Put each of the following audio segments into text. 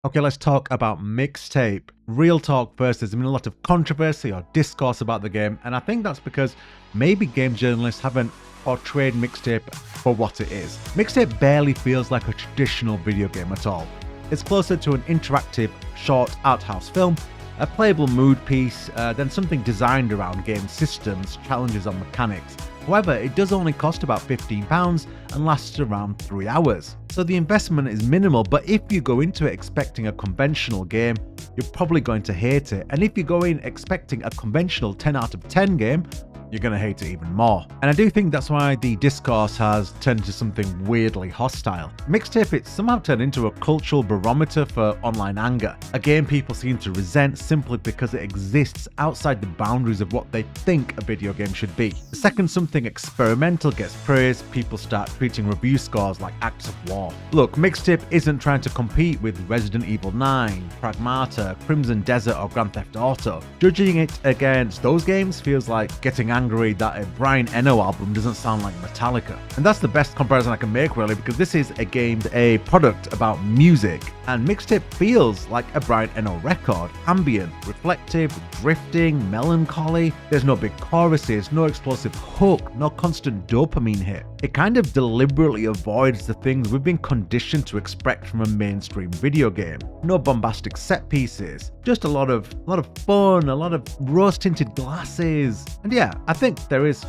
Okay, let's talk about Mixtape. Real talk first, there's been a lot of controversy or discourse about the game, and I think that's because maybe game journalists haven't portrayed Mixtape for what it is. Mixtape barely feels like a traditional video game at all. It's closer to an interactive, short art house film, a playable mood piece, than something designed around game systems, challenges, or mechanics. However, it does only cost about £15 and lasts around 3 hours. So the investment is minimal, but if you go into it expecting a conventional game, you're probably going to hate it. And if you go in expecting a conventional 10 out of 10 game, you're going to hate it even more. And I do think that's why the discourse has turned into something weirdly hostile. Mixtape, it's somehow turned into a cultural barometer for online anger, a game people seem to resent simply because it exists outside the boundaries of what they think a video game should be. The second something experimental gets praised, people start treating review scores like acts of war. Look, Mixtape isn't trying to compete with Resident Evil 9, Pragmata, Crimson Desert, or Grand Theft Auto. Judging it against those games feels like getting angry that a Brian Eno album doesn't sound like Metallica. And that's the best comparison I can make, really, because this is a product about music, and Mixtape feels like a Brian Eno record. Ambient, reflective, drifting, melancholy. There's no big choruses, no explosive hook, no constant dopamine hit. It kind of deliberately avoids the things we've been conditioned to expect from a mainstream video game. No bombastic set pieces, just a lot of fun, a lot of rose-tinted glasses. And yeah, I think there is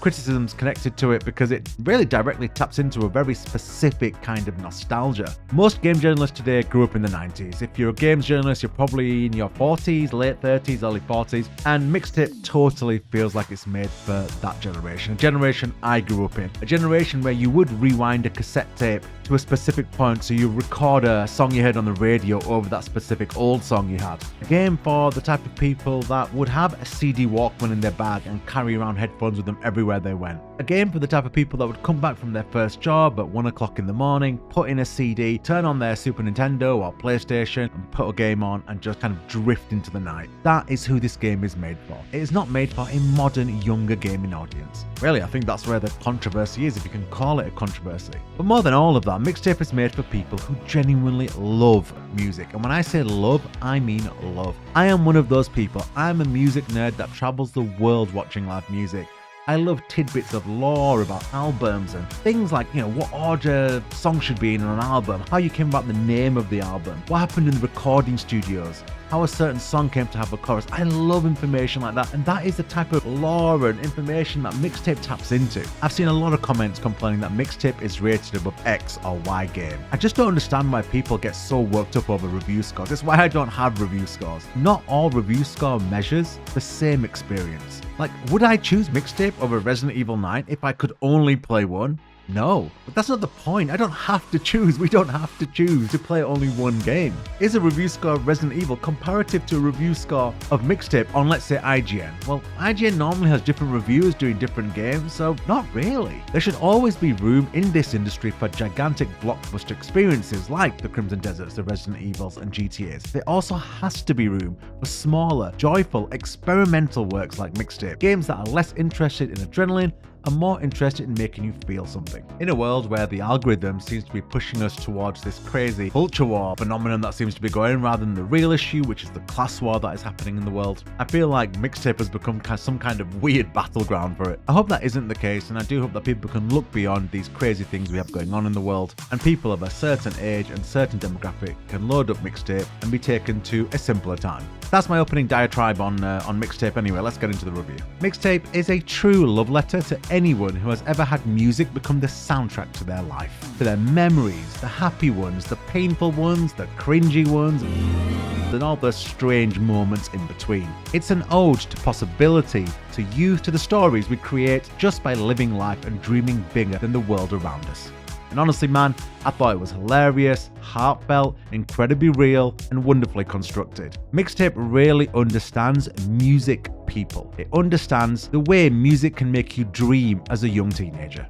criticisms connected to it because it really directly taps into a very specific kind of nostalgia. Most game journalists today grew up in the 90s. If you're a games journalist, you're probably in your 40s, late 30s, early 40s, and Mixtape totally feels like it's made for that generation. A generation I grew up in. A generation where you would rewind a cassette tape to a specific point, so you record a song you heard on the radio over that specific old song you had. A game for the type of people that would have a CD Walkman in their bag and carry around headphones with them everywhere they went. A game for the type of people that would come back from their first job at 1 o'clock in the morning, put in a CD, turn on their Super Nintendo or PlayStation and put a game on and just kind of drift into the night. That is who this game is made for. It is not made for a modern, younger gaming audience. Really, I think that's where the controversy is, if you can call it a controversy. But more than all of that, Mixtape is made for people who genuinely love music. And when I say love, I mean love. I am one of those people. I'm a music nerd that travels the world watching live music. I love tidbits of lore about albums and things like, what order songs should be in an album, how you came about the name of the album, what happened in the recording studios, how a certain song came to have a chorus. I love information like that, and that is the type of lore and information that Mixtape taps into. I've seen a lot of comments complaining that Mixtape is rated above X or Y game. I just don't understand why people get so worked up over review scores. That's why I don't have review scores. Not all review score measures the same experience. Like, would I choose Mixtape over Resident Evil 9 if I could only play one? No, but that's not the point. I don't have to choose. We don't have to choose to play only one game. Is a review score of Resident Evil comparative to a review score of Mixtape on, let's say, IGN? Well, IGN normally has different reviewers doing different games, so not really. There should always be room in this industry for gigantic blockbuster experiences like the Crimson Deserts, the Resident Evils, and GTAs. There also has to be room for smaller, joyful, experimental works like Mixtape. Games that are less interested in adrenaline and more interested in making you feel something. In a world where the algorithm seems to be pushing us towards this crazy culture war phenomenon that seems to be going rather than the real issue, which is the class war that is happening in the world, I feel like Mixtape has become some kind of weird battleground for it. I hope that isn't the case, and I do hope that people can look beyond these crazy things we have going on in the world, and people of a certain age and certain demographic can load up Mixtape and be taken to a simpler time. That's my opening diatribe on Mixtape anyway. Let's get into the review. Mixtape is a true love letter to anyone who has ever had music become the soundtrack to their life, to their memories, the happy ones, the painful ones, the cringy ones, and all the strange moments in between. It's an ode to possibility, to youth, to the stories we create just by living life and dreaming bigger than the world around us. And honestly, man, I thought it was hilarious, heartfelt, incredibly real, and wonderfully constructed. Mixtape really understands music people. It understands the way music can make you dream as a young teenager.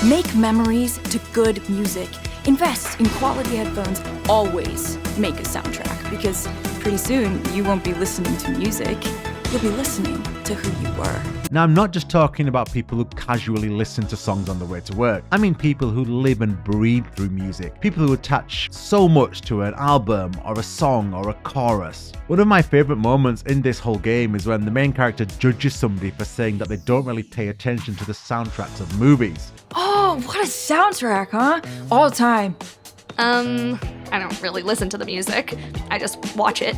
Make memories to good music. Invest in quality headphones. Always make a soundtrack, because pretty soon you won't be listening to music. you'll be listening to who you were. Now, I'm not just talking about people who casually listen to songs on the way to work. I mean people who live and breathe through music. People who attach so much to an album or a song or a chorus. One of my favorite moments in this whole game is when the main character judges somebody for saying that they don't really pay attention to the soundtracks of movies. Oh, what a soundtrack, huh? All the time. I don't really listen to the music. I just watch it.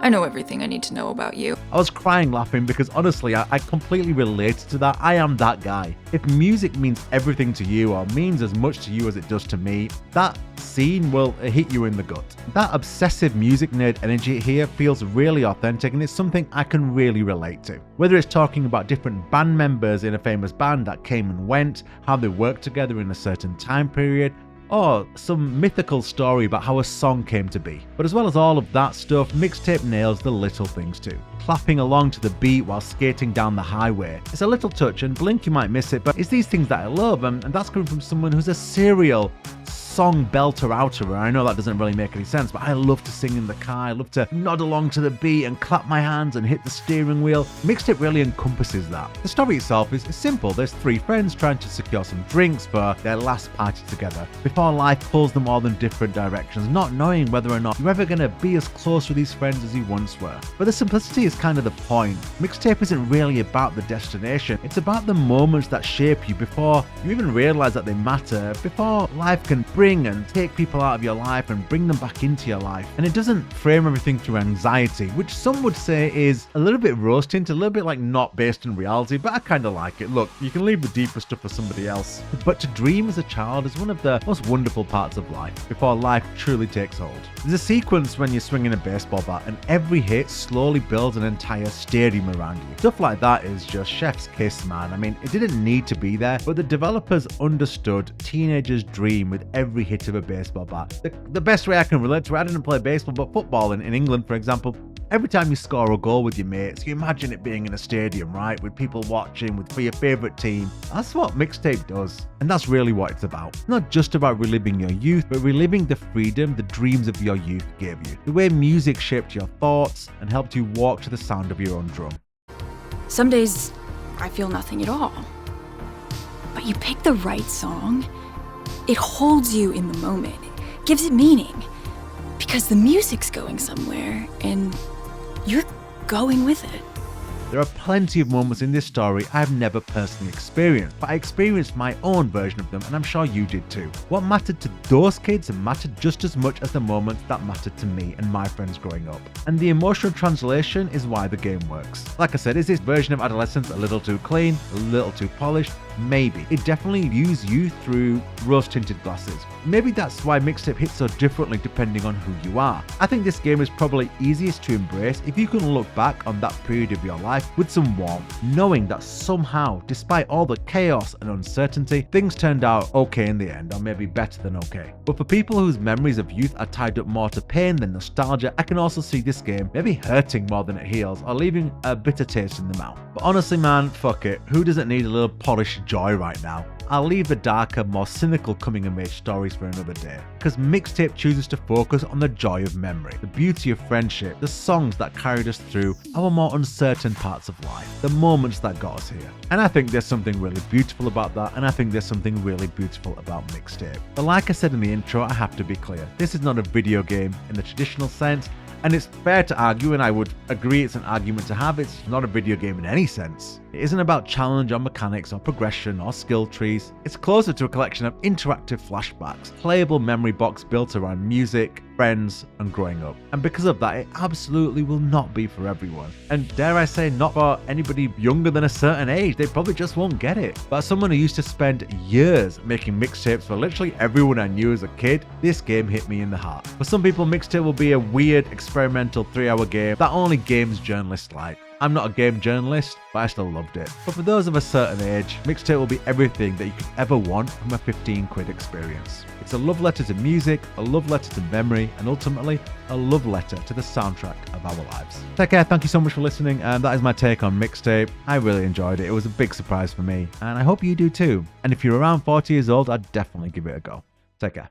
I know everything I need to know about you. I was crying laughing because honestly, I completely related to that. I am that guy. If music means everything to you or means as much to you as it does to me, that scene will hit you in the gut. That obsessive music nerd energy here feels really authentic, and it's something I can really relate to. Whether it's talking about different band members in a famous band that came and went, how they worked together in a certain time period, or some mythical story about how a song came to be. But as well as all of that stuff, Mixtape nails the little things too. Clapping along to the beat while skating down the highway. It's a little touch, and blink you might miss it, but it's these things that I love, and that's coming from someone who's a serial song belter outer. I know that doesn't really make any sense, but I love to sing in the car. I love to nod along to the beat and clap my hands and hit the steering wheel. Mixtape really encompasses that. The story itself is simple. There's three friends trying to secure some drinks for their last party together before life pulls them all in different directions, not knowing whether or not you're ever going to be as close with these friends as you once were. But the simplicity is kind of the point. Mixtape isn't really about the destination. It's about the moments that shape you before you even realize that they matter, before life can bring and take people out of your life and bring them back into your life. And it doesn't frame everything through anxiety, which some would say is a little bit rose tinted, a little bit like not based in reality, but I kind of like it. Look, you can leave the deeper stuff for somebody else. But to dream as a child is one of the most wonderful parts of life, before life truly takes hold. There's a sequence when you're swinging a baseball bat and every hit slowly builds an entire stadium around you. Stuff like that is just chef's kiss, man. I mean, it didn't need to be there, but the developers understood teenagers' dream with every hit of a baseball bat. The best way I can relate to it, I didn't play baseball, but football in England, for example, every time you score a goal with your mates, you imagine it being in a stadium, right? With people watching, for your favourite team. That's what Mixtape does. And that's really what it's about. It's not just about reliving your youth, but reliving the freedom the dreams of your youth gave you. The way music shaped your thoughts and helped you walk to the sound of your own drum. Some days, I feel nothing at all. But you pick the right song, it holds you in the moment. It gives it meaning. Because the music's going somewhere, and you're going with it. There are plenty of moments in this story I've never personally experienced, but I experienced my own version of them, and I'm sure you did too. What mattered to those kids mattered just as much as the moments that mattered to me and my friends growing up. And the emotional translation is why the game works. Like I said, is this version of adolescence a little too clean, a little too polished? Maybe. It definitely views you through rose-tinted glasses. Maybe that's why Mixtape hits so differently depending on who you are. I think this game is probably easiest to embrace if you can look back on that period of your life with some warmth, knowing that somehow, despite all the chaos and uncertainty, things turned out okay in the end, or maybe better than okay. But for people whose memories of youth are tied up more to pain than nostalgia, I can also see this game maybe hurting more than it heals, or leaving a bitter taste in the mouth. But honestly, man, fuck it. Who doesn't need a little polished joy right now? I'll leave the darker, more cynical coming-of-age stories for another day, because Mixtape chooses to focus on the joy of memory, the beauty of friendship, the songs that carried us through our more uncertain parts of life, the moments that got us here. And I think there's something really beautiful about that, and I think there's something really beautiful about Mixtape. But like I said in the intro, I have to be clear, this is not a video game in the traditional sense. And it's fair to argue, and I would agree it's an argument to have, it's not a video game in any sense. It isn't about challenge or mechanics or progression or skill trees. It's closer to a collection of interactive flashbacks, playable memory box built around music, friends, and growing up. And because of that, it absolutely will not be for everyone. And dare I say, not for anybody younger than a certain age. They probably just won't get it. But as someone who used to spend years making mixtapes for literally everyone I knew as a kid, this game hit me in the heart. For some people, Mixtape will be a weird, experimental 3-hour game that only games journalists like. I'm not a game journalist, but I still loved it. But for those of a certain age, Mixtape will be everything that you could ever want from a 15 quid experience. It's a love letter to music, a love letter to memory, and ultimately, a love letter to the soundtrack of our lives. Take care, thank you so much for listening, and that is my take on Mixtape. I really enjoyed it. It was a big surprise for me, and I hope you do too. And if you're around 40 years old, I'd definitely give it a go. Take care.